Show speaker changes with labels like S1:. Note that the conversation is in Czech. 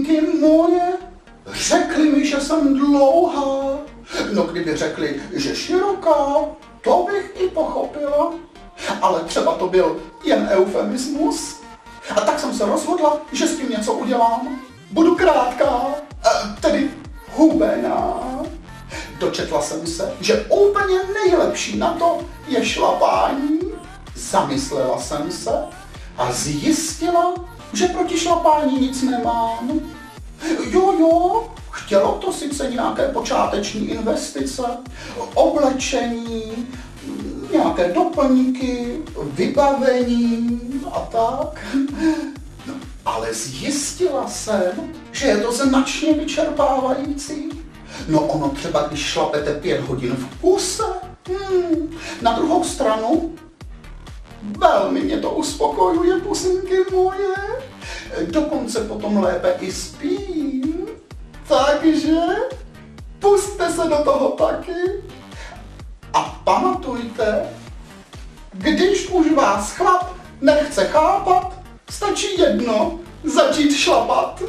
S1: pusinky moje, řekli mi, že jsem dlouhá. No kdyby řekli, že široká, to bych i pochopila. Ale třeba to byl jen eufemismus. A tak jsem se rozhodla, že s tím něco udělám. Budu krátká, tedy hubená. Dočetla jsem se, že úplně nejlepší na to je šlapání. Zamyslela jsem se a zjistila, že proti šlapání nic nemám. Jo, chtělo to sice nějaké počáteční investice, oblečení, nějaké doplňky, vybavení a tak. No, ale zjistila jsem, že je to značně vyčerpávající. No ono třeba, když šlapete 5 hodin v kuse. Na druhou stranu, velmi mě to uspokojuje, pusinky moje. Dokonce potom lépe i spím. Takže pusťte se do toho taky. A pamatujte, když už vás chlap nechce chápat, stačí jedno, začít šlapat.